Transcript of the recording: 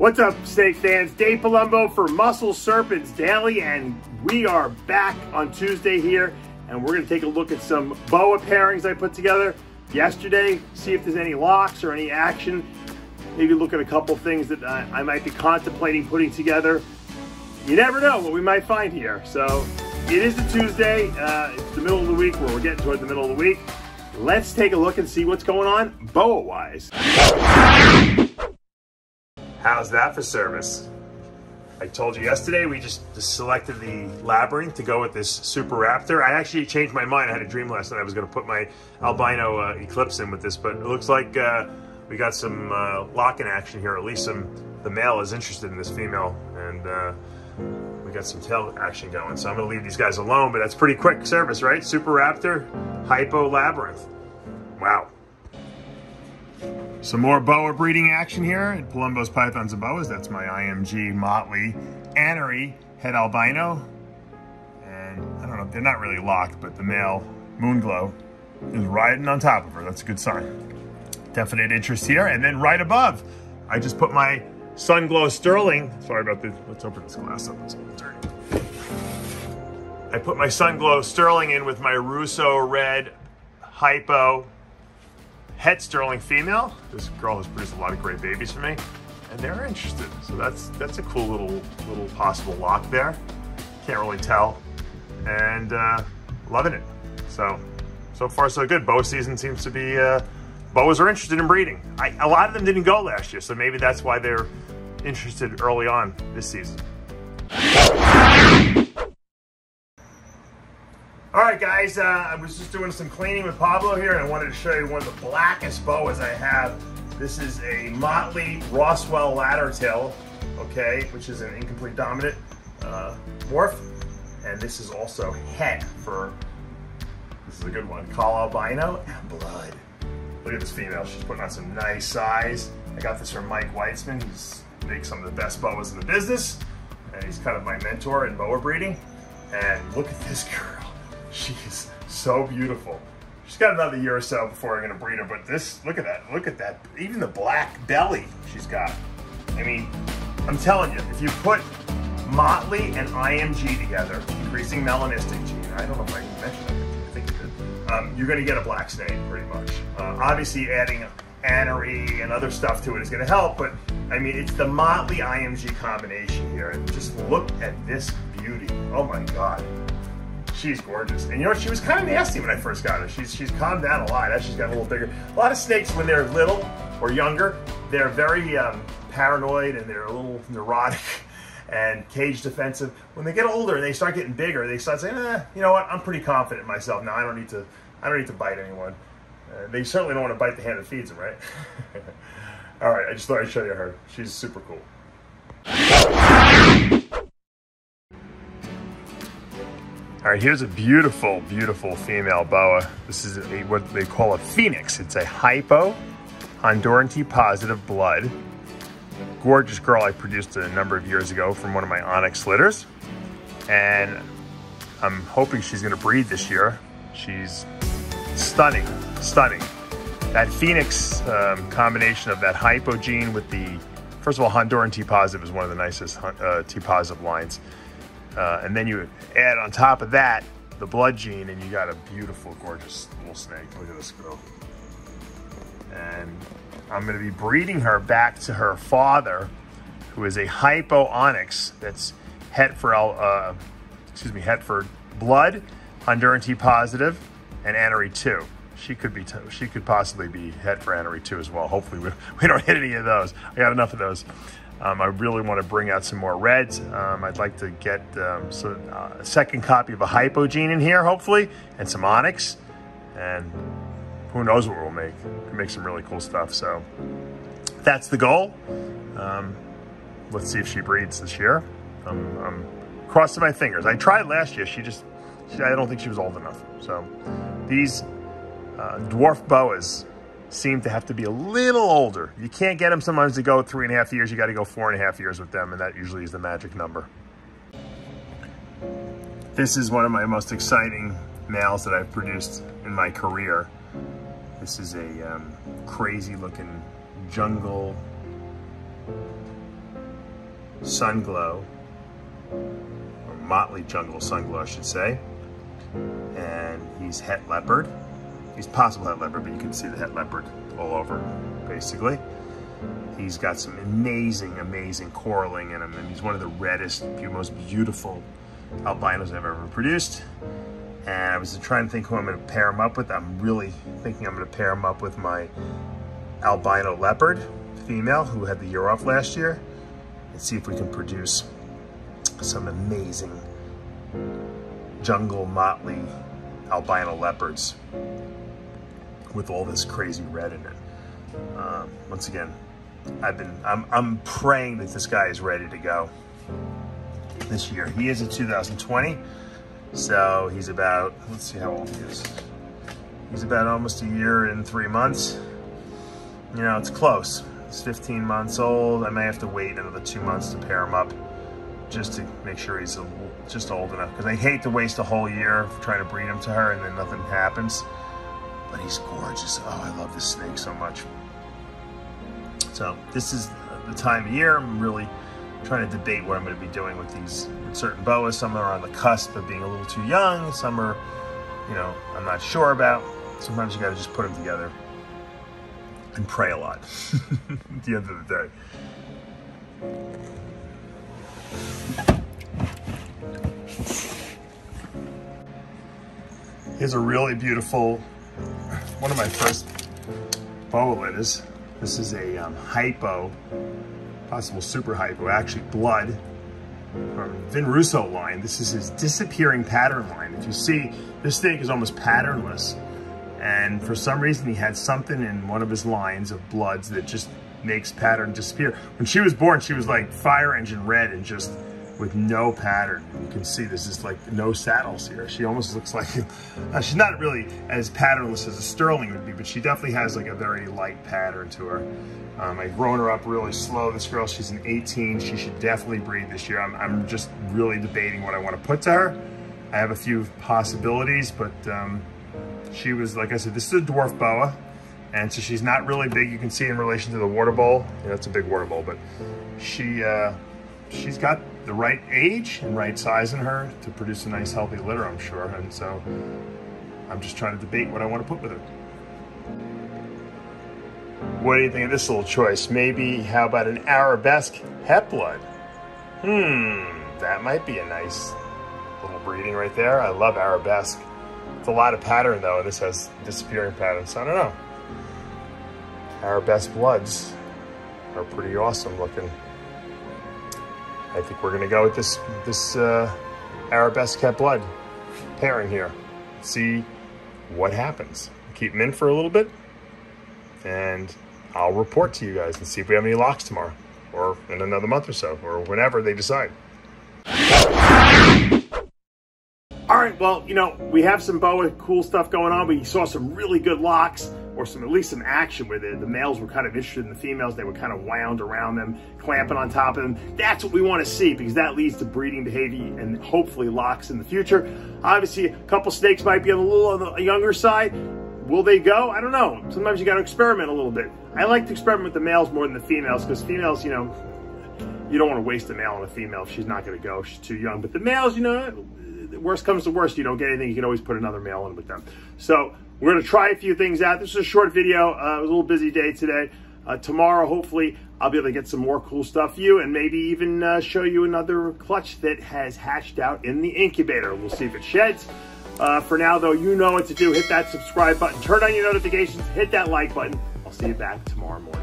What's up, snake fans? Dave Palumbo for Muscle Serpents Daily, and we are back on Tuesday here, and we're going to take a look at some boa pairings I put together yesterday, see if there's any locks or any action, maybe look at a couple things that I might be contemplating putting together. You never know what we might find here. So it is a Tuesday, it's the middle of the week, where we're getting toward the middle of the week. Let's take a look and see what's going on boa-wise. How's that for service? I told you yesterday we just selected the Labyrinth to go with this Super Raptor. I actually changed my mind. I had a dream last night I was going to put my albino Eclipse in with this, but it looks like we got some lock-in action here. At least the male is interested in this female, and we got some tail action going. So I'm going to leave these guys alone, but that's pretty quick service, right? Super Raptor, Hypo Labyrinth. Wow. Some more boa breeding action here at Palumbo's Pythons and Boas. That's my IMG Motley Anery Het Albino. And I don't know, they're not really locked, but the male Moonglow is riding on top of her. That's a good sign. Definite interest here. And then right above, I just put my Sunglow Sterling. Sorry about this. Let's open this glass up. It's a little dirty. I put my Sunglow Sterling in with my Russo Red Hypo Het Sterling female. This girl has produced a lot of great babies for me, and they're interested. So that's a cool little possible lock there. Can't really tell, and loving it. So far so good. Boa season seems to be. Boas are interested in breeding. A lot of them didn't go last year, so maybe that's why they're interested early on this season. All right, guys, I was just doing some cleaning with Pablo here, and I wanted to show you one of the blackest boas I have. This is a Motley Roswell ladder tail, okay, which is an incomplete dominant morph. And this is also het for, this is a good one, Call Albino and Blood. Look at this female, she's putting on some nice size. I got this from Mike Weitzman. He makes some of the best boas in the business, and he's kind of my mentor in boa breeding. And look at this girl. She is so beautiful. She's got another year or so before I'm gonna breed her, but this, look at that. Even the black belly she's got. I mean, I'm telling you, if you put Motley and IMG together, increasing melanistic gene, I don't know if I can mention that, I think you did, you're gonna get a black snake, pretty much. Obviously adding Anery and other stuff to it is gonna help, but I mean, it's the Motley IMG combination here, and just look at this beauty. Oh my God. She's gorgeous. And you know what? She was kind of nasty when I first got her. She's calmed down a lot. As she's gotten a little bigger. A lot of snakes, when they're little or younger, they're very paranoid, and they're a little neurotic and cage defensive. When they get older and they start getting bigger, they start saying, you know what? I'm pretty confident in myself now. I don't need to bite anyone. They certainly don't want to bite the hand that feeds them, right? All right. I just thought I'd show you her. She's super cool. All right, here's a beautiful, beautiful female boa. This is what they call a phoenix. It's a hypo Honduran T positive blood. Gorgeous girl I produced a number of years ago from one of my onyx litters. And I'm hoping she's gonna breed this year. She's stunning, stunning. That phoenix combination of that hypo gene with the, first of all, Honduran T positive is one of the nicest T positive lines. And then you add on top of that the blood gene, and you got a beautiful, gorgeous little snake. Look at this girl. And I'm going to be breeding her back to her father, who is a hypo onyx that's het for blood, Honduran T positive, and Anery 2. She could possibly be het for Anery 2 as well. Hopefully we don't hit any of those. I got enough of those. I really want to bring out some more reds. I'd like to get a second copy of a hypo gene in here, hopefully, and some onyx. And who knows what we'll make. We'll make some really cool stuff. So that's the goal. Let's see if she breeds this year. I'm crossing my fingers. I tried last year. I don't think she was old enough. So these dwarf boas seem to have to be a little older. You can't get them sometimes to go 3.5 years. You got to go 4.5 years with them, and that usually is the magic number. This is one of my most exciting males that I've produced in my career. This is a crazy looking jungle Sun Glow, or Motley Jungle Sun Glow, I should say. And he's het leopard. He's possible het leopard, but you can see the het leopard all over, basically. He's got some amazing, amazing coraling in him, and he's one of the reddest, most beautiful albinos I've ever produced. And I was trying to think who I'm going to pair him up with. I'm really thinking I'm going to pair him up with my albino leopard female who had the year off last year, and see if we can produce some amazing jungle motley albino leopards with all this crazy red in it. Once again, I'm praying that this guy is ready to go this year. He is a 2020, so he's about, let's see how old he is. He's about almost a year and 3 months. You know, it's close. He's 15 months old. I may have to wait another 2 months to pair him up just to make sure he's just old enough, because I hate to waste a whole year trying to breed him to her and then nothing happens. But he's gorgeous. Oh, I love this snake so much. So this is the time of year. I'm really trying to debate what I'm going to be doing with these certain boas. Some are on the cusp of being a little too young. Some are, you know, I'm not sure about. Sometimes you got to just put them together and pray a lot at the end of the day. Here's a really beautiful, one of my first boa litters. This is a hypo, possible super hypo, actually blood, from Vin Russo line. This is his disappearing pattern line. If you see, this snake is almost patternless. And for some reason, he had something in one of his lines of bloods that just makes pattern disappear. When she was born, she was like fire engine red and just with no pattern. You can see this is like no saddles here. She almost looks like, she's not really as patternless as a sterling would be, but she definitely has like a very light pattern to her. I've grown her up really slow. This girl, she's an 18. She should definitely breed this year. I'm just really debating what I want to put to her. I have a few possibilities, but she was, like I said, this is a dwarf boa. And so she's not really big. You can see in relation to the water bowl. Yeah, it's a big water bowl, but she's got the right age and right size in her to produce a nice healthy litter, I'm sure. And so I'm just trying to debate what I want to put with her. What do you think of this little choice? Maybe, how about an arabesque het blood? That might be a nice little breeding right there. I love arabesque. It's a lot of pattern though, and this has disappearing patterns, so I don't know. Arabesque bloods are pretty awesome looking. I think we're gonna go with this arabesque het blood pairing here. See what happens. Keep them in for a little bit, and I'll report to you guys and see if we have any locks tomorrow, or in another month or so, or whenever they decide. All right, well, you know, we have some boa cool stuff going on. We saw some really good locks, or at least some action with it. The males were kind of interested in the females. They were kind of wound around them, clamping on top of them. That's what we want to see, because that leads to breeding behavior and hopefully locks in the future. Obviously, a couple snakes might be a little on the younger side. Will they go? I don't know. Sometimes you got to experiment a little bit. I like to experiment with the males more than the females, because females, you know, you don't want to waste a male on a female if she's not going to go. She's too young. But the males, you know, worst comes to worst, you don't get anything, you can always put another male in with them. So we're going to try a few things out. This is a short video. It was a little busy day today. Tomorrow, hopefully, I'll be able to get some more cool stuff for you, and maybe even show you another clutch that has hatched out in the incubator. We'll see if it sheds. For now, though, you know what to do. Hit that subscribe button, turn on your notifications, hit that like button. I'll see you back tomorrow morning.